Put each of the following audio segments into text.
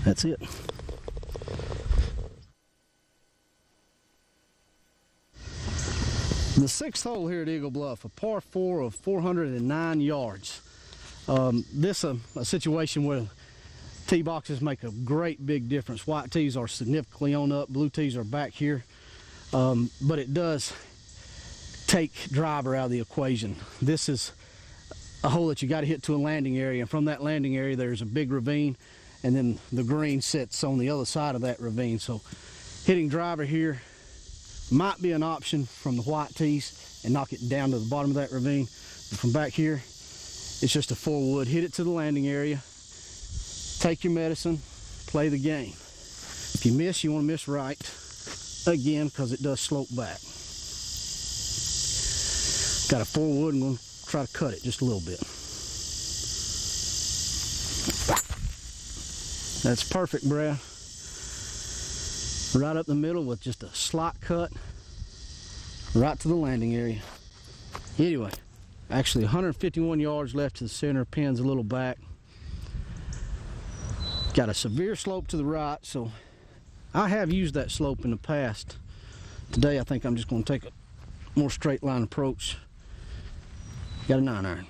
That's it. The 6th hole here at Eagle Bluff, a par 4 of 409 yards. This is a situation where tee boxes make a great big difference. White tees are significantly on up, blue tees are back here. But it does take driver out of the equation. This is a hole that you got to hit to a landing area, and from that landing area there's a big ravine, and then the green sits on the other side of that ravine. So hitting driver here might be an option from the white tees and knock it down to the bottom of that ravine. But from back here, it's just a 4-wood. Hit it to the landing area, take your medicine, play the game. If you miss, you want to miss right again, because it does slope back. Got a 4-wood, I'm going to try to cut it just a little bit. That's perfect, Brad. Right up the middle with just a slight cut, right to the landing area. Anyway, actually 151 yards left to the center, pin's a little back. Got a severe slope to the right, so I have used that slope in the past. Today I think I'm just going to take a more straight line approach. Got a 9-iron.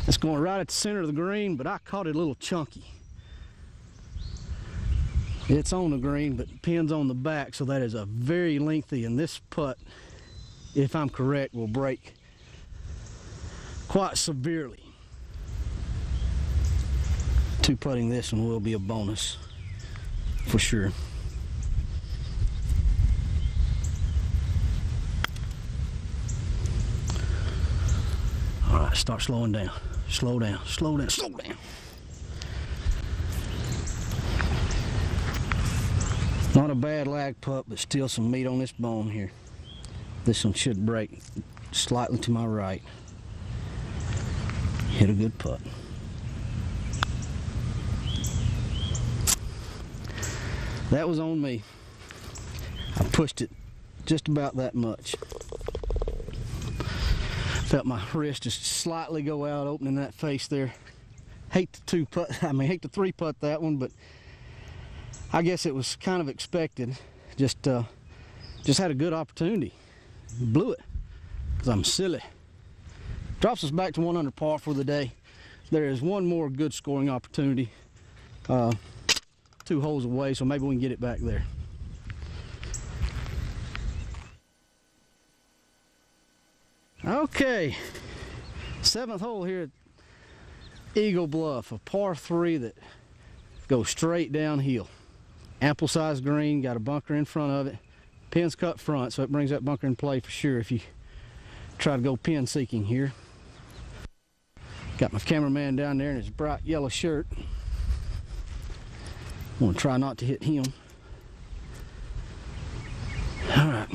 It's going right at the center of the green, but I caught it a little chunky. It's on the green, but the pin's on the back, so that is a very lengthy, and this putt, if I'm correct, will break quite severely. 2-putting this one will be a bonus for sure. All right, start slowing down. Slow down, slow down, slow down. Not a bad lag putt, but still some meat on this bone here. This one should break slightly to my right. Hit a good putt. That was on me. I pushed it just about that much. Felt my wrist just slightly go out, opening that face there. Hate to 3-putt that one, but I guess it was kind of expected. Just had a good opportunity. Blew it, because I'm silly. Drops us back to 1 under par for the day. There is one more good scoring opportunity, 2 holes away, so maybe we can get it back there. Okay, 7th hole here at Eagle Bluff, a par 3 that goes straight downhill. Ample sized green, got a bunker in front of it. Pin's cut front, so it brings that bunker in play for sure if you try to go pin seeking here. Got my cameraman down there in his bright yellow shirt. I'm gonna try not to hit him. All right.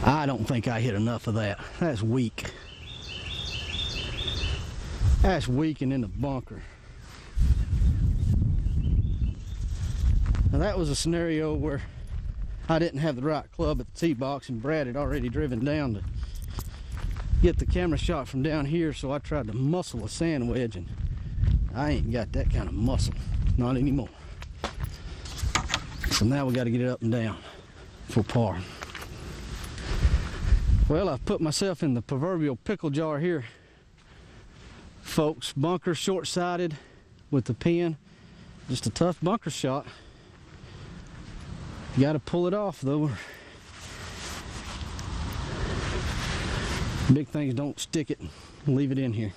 I don't think I hit enough of that. That's weak. That's weak and in the bunker. Now that was a scenario where I didn't have the right club at the tee box, and Brad had already driven down to get the camera shot from down here, so I tried to muscle a sand wedge, and I ain't got that kind of muscle. Not anymore. So now we got to get it up and down for par. Well, I've put myself in the proverbial pickle jar here, folks. Bunker short-sided with the pin. Just a tough bunker shot. You got to pull it off, though. Big things don't stick it. Leave it in here.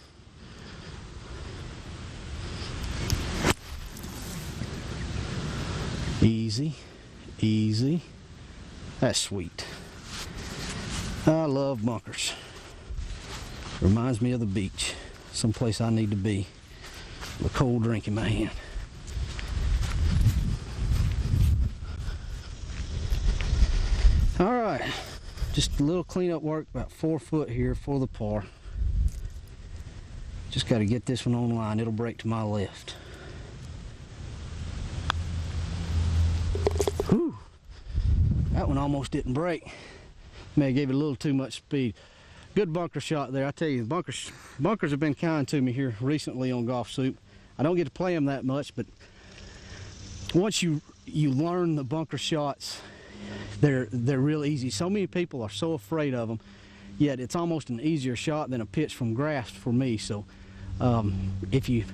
Easy, easy. That's sweet. I love bunkers. Reminds me of the beach. Someplace I need to be. With a cold drink in my hand. All right. Just a little cleanup work, about 4 foot here for the par. Just got to get this one on line. It'll break to my left. That one almost didn't break. May have gave it a little too much speed. Good bunker shot there. I tell you, bunkers have been kind to me here recently on Golfsoup. I don't get to play them that much, but once you learn the bunker shots, they're real easy. So many people are so afraid of them, yet it's almost an easier shot than a pitch from grass for me. So if you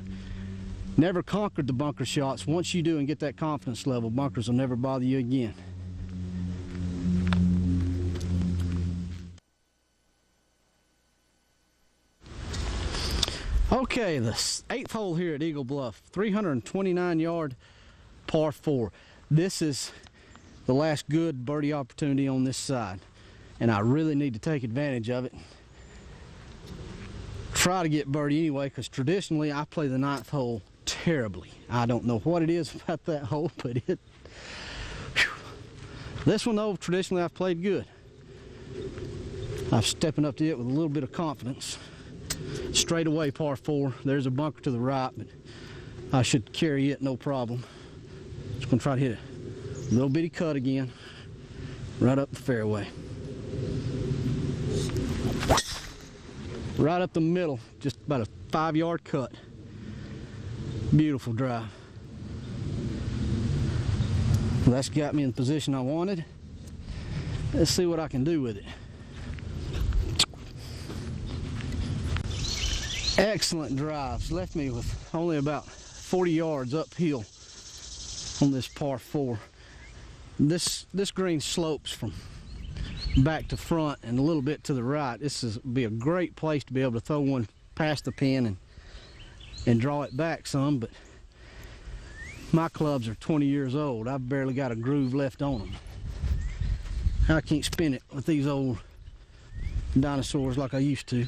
never conquered the bunker shots, once you do and get that confidence level, bunkers will never bother you again. Okay, the 8th hole here at Eagle Bluff, 329-yard par 4. This is the last good birdie opportunity on this side, and I really need to take advantage of it. Try to get birdie anyway, because traditionally I play the 9th hole terribly. I don't know what it is about that hole, but it... Whew. This one though, traditionally I've played good. I'm stepping up to it with a little bit of confidence. Straight away par 4. There's a bunker to the right, but I should carry it no problem. Just gonna try to hit a little bitty cut again, right up the fairway. Right up the middle, just about a 5-yard cut. Beautiful drive. Well, that's got me in the position I wanted. Let's see what I can do with it. Excellent drives. Left me with only about 40 yards uphill on this par 4. This green slopes from back to front and a little bit to the right. This is be a great place to be able to throw one past the pin and draw it back some, but my clubs are 20 years old. I've barely got a groove left on them. I can't spin it with these old dinosaurs like I used to.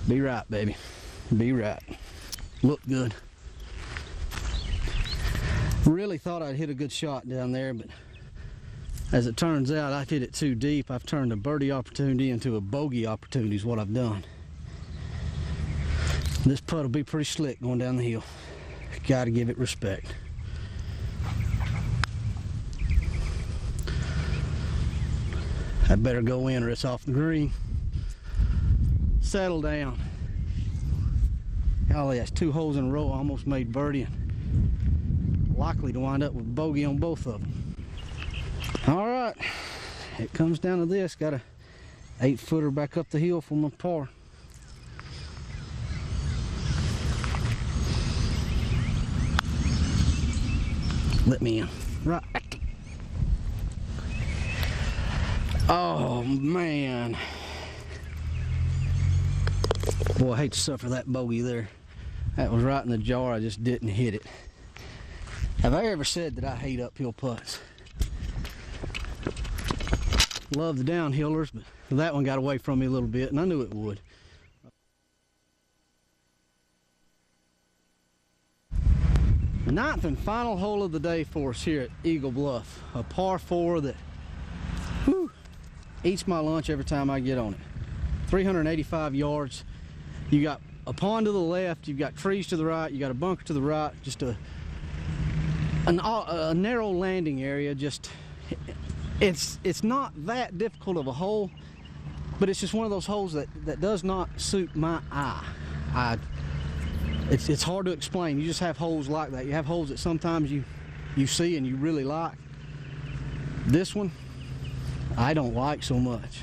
Be right, baby. Be right. Look good. Really thought I'd hit a good shot down there, but as it turns out, I hit it too deep. I've turned a birdie opportunity into a bogey opportunity is what I've done. This putt will be pretty slick going down the hill. Got to give it respect. I better go in or it's off the green. Settle down. Golly, that's 2 holes in a row. I almost made birdie and likely to wind up with bogey on both of them. All right, it comes down to this. Got a 8-footer back up the hill from my par. Let me in. Right. Oh man. Boy, I hate to suffer that bogey there. That was right in the jar. I just didn't hit it. Have I ever said that I hate uphill putts? Love the downhillers, but that one got away from me a little bit, and I knew it would. The 9th and final hole of the day for us here at Eagle Bluff. A par 4 that eats my lunch every time I get on it. 385 yards. You got a pond to the left, you've got trees to the right, you got a bunker to the right, just a narrow landing area. Just it's not that difficult of a hole, but it's just one of those holes that does not suit my eye. It's hard to explain. You just have holes like that. You have holes that sometimes you see and you really like. This one I don't like so much.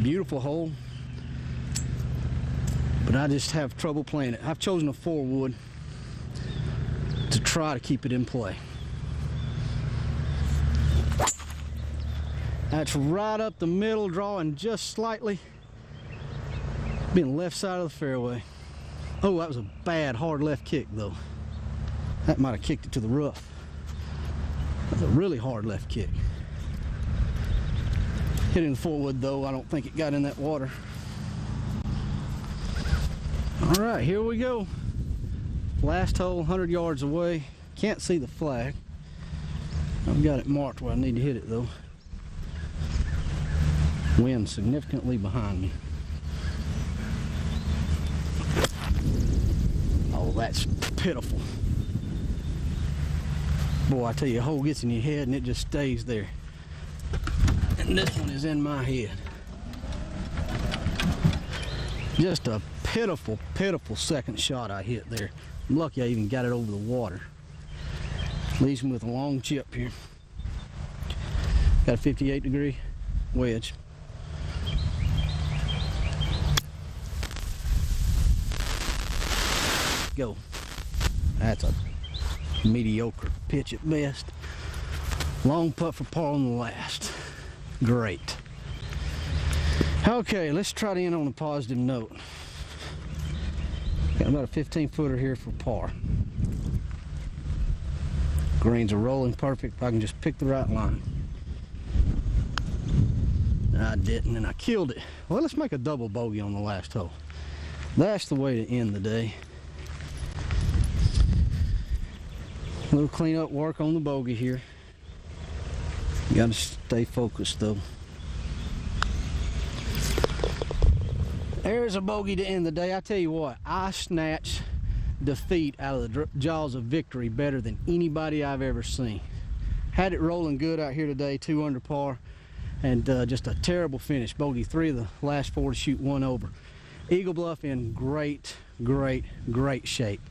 Beautiful hole, but I just have trouble playing it. I've chosen a 4-wood to try to keep it in play. That's right up the middle, drawing just slightly, being left side of the fairway. Oh, that was a bad hard left kick though. That might have kicked it to the rough. That was a really hard left kick. Hitting the 4-wood though, I don't think it got in that water. All right, here we go. Last hole, 100 yards away. Can't see the flag. I've got it marked where I need to hit it though. Wind significantly behind me. Oh, that's pitiful. Boy, I tell you, a hole gets in your head and it just stays there. And this one is in my head. Just a pitiful, pitiful second shot I hit there. I'm lucky I even got it over the water. Leaves me with a long chip here. Got a 58-degree wedge. Go. That's a mediocre pitch at best. Long putt for par on the last. Great. Okay, let's try to end on a positive note. Got about a 15-footer here for par. Greens are rolling perfect if I can just pick the right line. I didn't, and I killed it. Well, let's make a double bogey on the last hole. That's the way to end the day. A little cleanup work on the bogey here. You gotta stay focused though. There's a bogey to end the day. I tell you what, I snatched defeat out of the jaws of victory better than anybody I've ever seen. Had it rolling good out here today, 2 under par, and just a terrible finish. Bogey 3 of the last 4 to shoot 1 over. Eagle Bluff in great, great, great shape.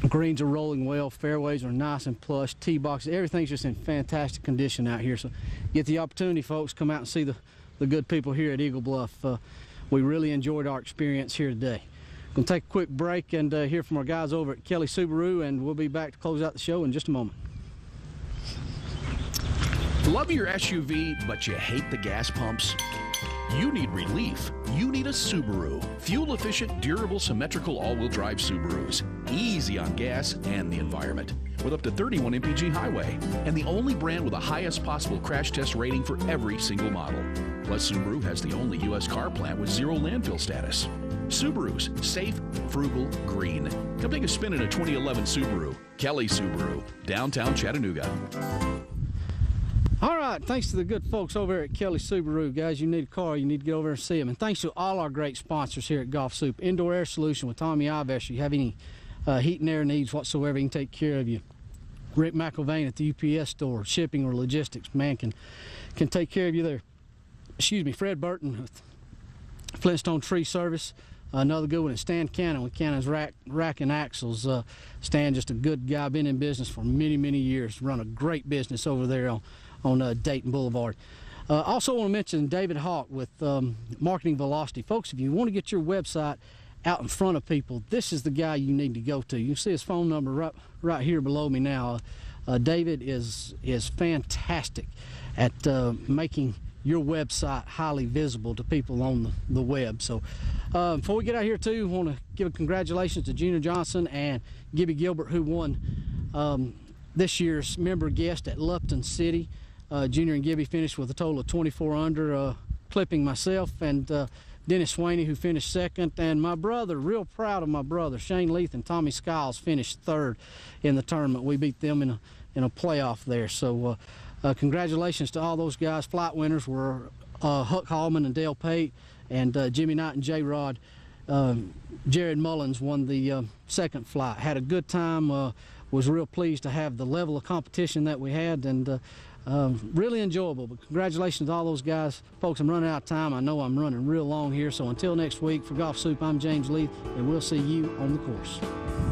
Greens are rolling well, fairways are nice and plush, tee boxes, everything's just in fantastic condition out here. So get the opportunity, folks, come out and see the good people here at Eagle Bluff. We really enjoyed our experience here today. We'll take a quick break and hear from our guys over at Kelly Subaru, and we'll be back to close out the show in just a moment. Love your SUV, but you hate the gas pumps? You need relief. You need a Subaru. Fuel-efficient, durable, symmetrical all-wheel drive Subarus. Easy on gas and the environment. With up to 31 mpg highway. And the only brand with the highest possible crash test rating for every single model. Plus, Subaru has the only U.S. car plant with 0 landfill status. Subarus. Safe, frugal, green. Come take a spin in a 2011 Subaru. Kelly Subaru. Downtown Chattanooga. All right, thanks to the good folks over at Kelly Subaru. Guys, you need a car, you need to get over and see them. And thanks to all our great sponsors here at Golfsoup. Indoor Air Solution with Tommy Ives. You have any heat and air needs whatsoever, he can take care of you. Rick McIlvain at the UPS store, shipping or logistics, man, can take care of you there. Excuse me, Fred Burton with Flintstone Tree Service. Another good one is Stan Cannon with Cannon's Rack and Axles. Stan, just a good guy, been in business for many, many years. Run a great business over there on Dayton Boulevard. Also want to mention David Hawk with Marketing Velocity. Folks, if you want to get your website out in front of people, this is the guy you need to go to. You can see his phone number right here below me now. David is fantastic at making your website highly visible to people on the web. So before we get out here too, I want to give a congratulations to Gina Johnson and Gibby Gilbert, who won this year's member guest at Lupton City. Junior and Gibby finished with a total of 24 under, clipping myself and Dennis Swaney, who finished second, and my brother, real proud of my brother, Shane Leith and Tommy Skiles finished third in the tournament. We beat them in a playoff there. So congratulations to all those guys. Flight winners were Huck Hallman and Dale Pate, and Jimmy Knight and J-Rod. Jared Mullins won the second flight. Had a good time, was real pleased to have the level of competition that we had, and really enjoyable. But congratulations to all those guys. Folks, I'm running out of time. I know I'm running real long here, so until next week, for Golfsoup, I'm James Leith, and we'll see you on the course.